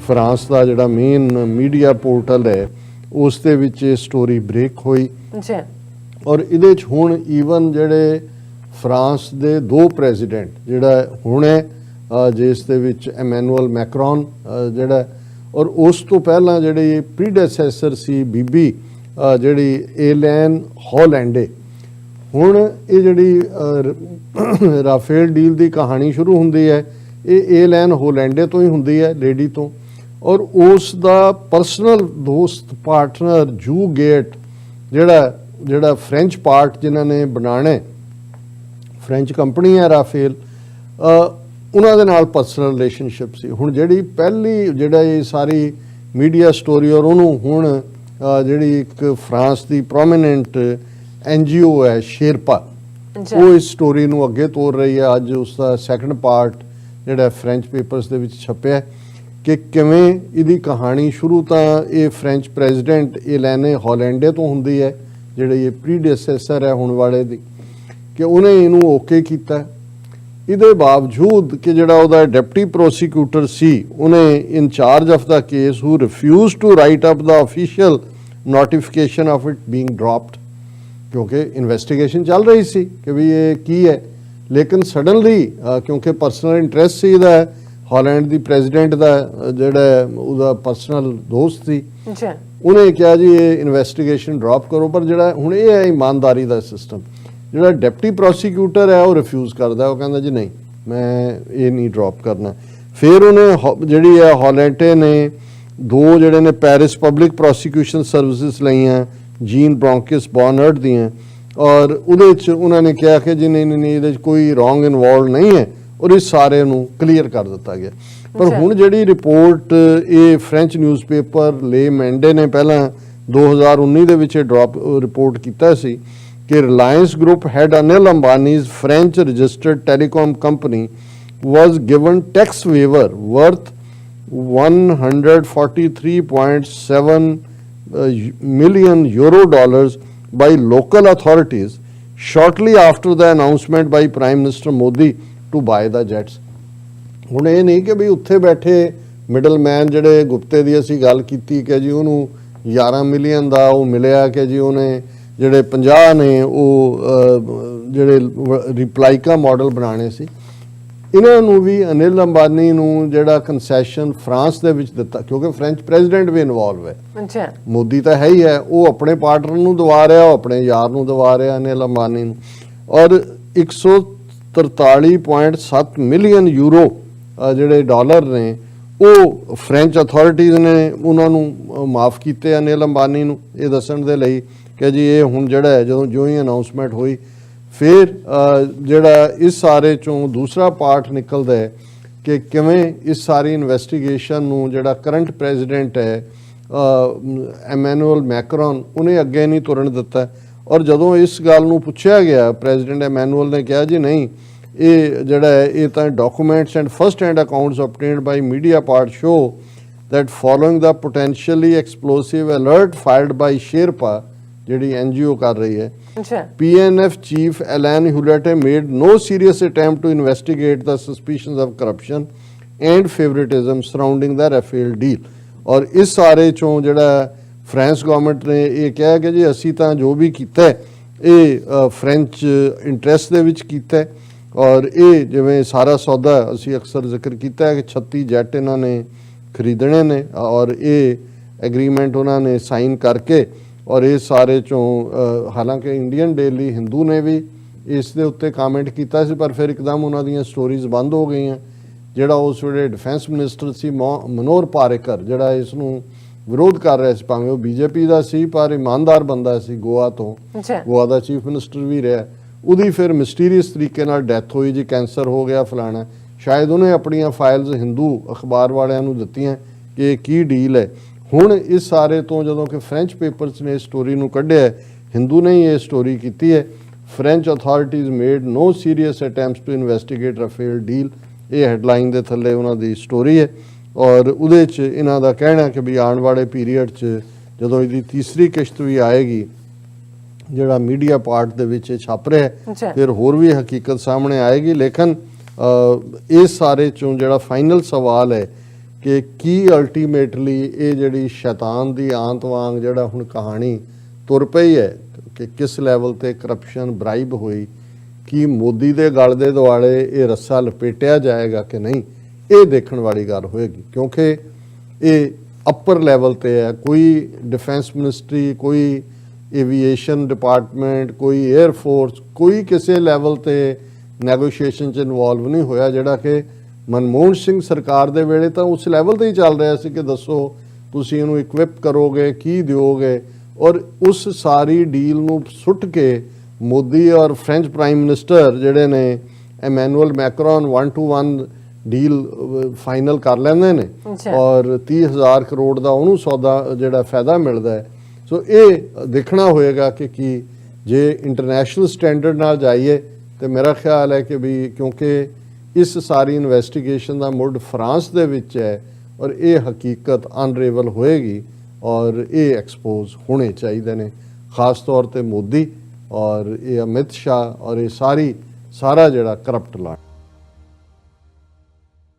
France का जिहड़ा main media portal है उस दे विच ये स्टोरी ब्रेक हुई और इहदे च हुण ईवन जिहड़े फ्रांस दे 2 प्रेजिडेंट जिहड़ा हुण है जिस दे विच एमैनुअल मैक्रॉन जिहड़ा और उस तो पहला जिहड़ी प्रीडेसैसर सी बीबी जिहड़ी एलैन हॉलैंडे हुण ये जिहड़ी राफेल डील की कहानी शुरू हुंदी है ये एलैन हॉलैंडे तो ही हुंदी है लेडी तो और उस दा परसनल दोस्त पार्टनर जू गेट जिहड़ा फ्रेंच पार्ट जिन्हां ने बनाने फ्रेंच कंपनी है राफेल उन्हां दे नाल पर्सनल रिलेशनशिप सी। हुण जिहड़ी पहली जिहड़ा ये सारी मीडिया स्टोरी और उन्होंने हुण जिहड़ी एक फ्रांस की प्रोमिनेंट NGO है शेरपा वो इस स्टोरी नूं अगे तोड़ रही है। अज उसका सैकंड पार्ट जिहड़ा फ्रेंच पेपर्स दे विच छपिया कि किवें इहदी कहानी शुरू तो ये फ्रेंच प्रेजिडेंट एलैने हॉलैंडे तो हुंदी है जिहड़े ये प्रीडेसैसर है हुण वाले दी कि उन्हें इनू ओके किया। इहदे बावजूद कि जिहड़ा उहदा डिप्टी प्रोसीक्यूटर सी उन्हें in charge of the case who refused to write up the official notification of it being dropped क्योंकि इन्वेस्टिगेशन चल रही सी कि भी ये की है लेकिन सडनली क्योंकि पर्सनल इंटरेस्ट सी इहदा हॉलैंड दी प्रेजिडेंट दा जिहड़ा उहदा पर्सनल दोस्त सी उन्हें कहा जी ये इन्वेस्टिगेशन ड्रॉप करो पर जिहड़ा हुण ये है ईमानदारी दा सिस्टम जिहड़ा डिप्टी प्रोसीक्यूटर है वो रिफ्यूज़ करदा वो कहंदा जी नहीं मैं ये नहीं ड्रॉप करना। फिर उन्हें जिहड़ी है हॉलैंडे ने 2 जिहड़े ने पेरिस पब्लिक प्रोसीक्यूशन सर्विसिज लईआं जीन ब्रोंकिस बॉनर्ड दियां और उहदे उन्होंने कहा कि जी नहीं नहीं ये कोई रॉन्ग इनवॉल्व नहीं है और इस सारे नूं क्लीयर कर दिता गया। पर हुण जिहड़ी रिपोर्ट ये फ्रेंच न्यूज़पेपर ले मैंडे ने पहला 2019 दे विच ड्रॉप रिपोर्ट कीता सी कि Reliance group head Anil Ambanis French registered telecom company was given tax waiver worth 143.7 million euro dollars by local authorities shortly after the announcement by Prime Minister Modi to buy the jets। हुण ये नहीं कि भी उत्थे बैठे middleman जिहड़े गुप्ते दी असीं गल कीती कि जी उहनूं 11 मिलियन दा वो मिलिया कि जी उहने जिहड़े 50 ने वो जिहड़े रिप्लाइका मॉडल बनाने सी इन्हां नूं भी अनिल अंबानी नूं जिहड़ा कंसैशन फ्रांस दे विच दिता क्योंकि फ्रेंच प्रेजिडेंट भी इनवॉल्व है मोदी तो है ही है वो अपने पार्टनर नूं दवा रहा वो अपने यार नूं दवा रहा अनिल अंबानी नूं और 143.7 मिलियन यूरो जिहड़े डॉलर ने वो फ्रेंच अथॉरिटीज़ ने उन्होंने माफ़ किए अनिल अंबानी नूं ये दस्सण दे लई कि जी ये हुण जिहड़ा है जो ही अनाउंसमेंट हुई फिर जिहड़ा इस सारे चों दूसरा पार्ट निकलदा है कि किवें इस सारी इन्वेस्टिगेशन नूं जिहड़ा करंट प्रेजिडेंट है एमैनुअल मैक्रॉन उन्हें अगे नहीं तुरन दिता और जदों इस गल नूं पुछया गया प्रेजिडेंट एमैनुअल ने कहा जी नहीं ये जिहड़ा है ये तां documents and first hand accounts obtained by Mediapart show that following the potentially explosive alert fired by Sherpa जिहड़ी NGO कर रही है PNF chief Eliane Houlette made no serious attempt to investigate the suspicions of corruption and favouritism surrounding the Rafale deal. और इस सारे चों जिहड़ा France government ने ये कहा कि जी असीं तां जो भी कीता ये फ्रेंच इंटरस्ट दे विच कीता और ये जिवें सारा सौदा असीं अक्सर जिक्र किया है कि 36 जैट इन्होंने खरीदने ने और ये एग्रीमेंट उन्होंने साइन करके और ये सारे चों हालांकि इंडियन डेली हिंदू ने भी इस दे उत्ते कामेंट किया सी पर फिर एकदम उन्हां दीयां स्टोरीज बंद हो गई जिहड़ा उस वेले डिफेंस मिनिस्टर सी मनोहर पारेकर जिहड़ा इसनूं विरोध कर रहा सी भावें वो BJP का सी पर ईमानदार बंदा सी गोवा तो गोवा का चीफ मिनिस्टर भी रहा उहदी फिर मिसटीरियस तरीके नाल डैथ हुई जी कैंसर हो गया फलाना शायद उन्हें अपनियां फाइल्स हिंदू अखबार वालियां नूं दित्तियां कि की डील है। हुण इस सारे तो जदों कि फ्रेंच पेपर्स ने इस स्टोरी नूं कढ़िया हिंदू ने ही ये स्टोरी की है French authorities made no serious attempts to investigate Rafale deal ये हैडलाइन के थल्ले उन्हां दी स्टोरी है और उहदे च इन्हां दा कहना कि भी आने वाले पीरीयड च जदों इहदी तीसरी किश्त भी आएगी जिहड़ा मीडिया पार्ट दे विच छप रहा है फिर होर भी हकीकत सामने आएगी। लेकिन इस सारे चों जिहड़ा फाइनल सवाल है ਕਿ ਕੀ ਅਲਟੀਮੇਟਲੀ ਇਹ ਜਿਹੜੀ ਸ਼ੈਤਾਨ ਦੀ ਆਂਤ ਵਾਂਗ ਜਿਹੜਾ ਹੁਣ ਕਹਾਣੀ ਤੁਰ ਪਈ ਹੈ ਕਿ ਕਿਸ ਲੈਵਲ ਤੇ ਕਰਪਸ਼ਨ ਬ੍ਰਾਈਬ ਹੋਈ, ਕੀ ਮੋਦੀ ਦੇ ਗਲ ਦੇ ਦੁਆਲੇ ਇਹ ਰੱਸਾ ਲਪੇਟਿਆ ਜਾਏਗਾ ਕਿ ਨਹੀਂ, ਇਹ ਦੇਖਣ ਵਾਲੀ ਗੱਲ ਹੋਏਗੀ। ਕਿਉਂਕਿ ਇਹ ਅਪਰ ਲੈਵਲ ਤੇ ਹੈ, ਕੋਈ ਡਿਫੈਂਸ ਮਿਨਿਸਟਰੀ, ਕੋਈ एविएशन डिपार्टमेंट, कोई एयरफोर्स, कोई किसी लैवल ते नैगोशिएशन च इनवॉल्व नहीं होया जिहड़ा कि मनमोहन सिंह सरकार दे वेले तां उस लैवल ते ही चल रहा सी कि दसो तुसीं इहनूं इक्विप करोगे, की दिओगे, और उस सारी डील नूं सुट के मोदी और फ्रेंच प्राइम मिनिस्टर जिहड़े ने Emmanuel Macron 1-to-1 deal final कर लैंदे ने और 30,000 करोड़ दा उहनूं सौदा जिहड़ा फायदा मिलदा है। सो ये देखना होएगा कि जे इंटरनेशनल स्टैंडर्ड नाल जाइए तो मेरा ख्याल है कि भी क्योंकि इस सारी इन्वेस्टिगेशन का मुड फ्रांस दे विच है और ये हकीकत अनरेवल होएगी और ये एक्सपोज होने चाहिए ने, खास तौर पे मोदी और ये अमित शाह और ये सारा जिहड़ा करप्ट लाट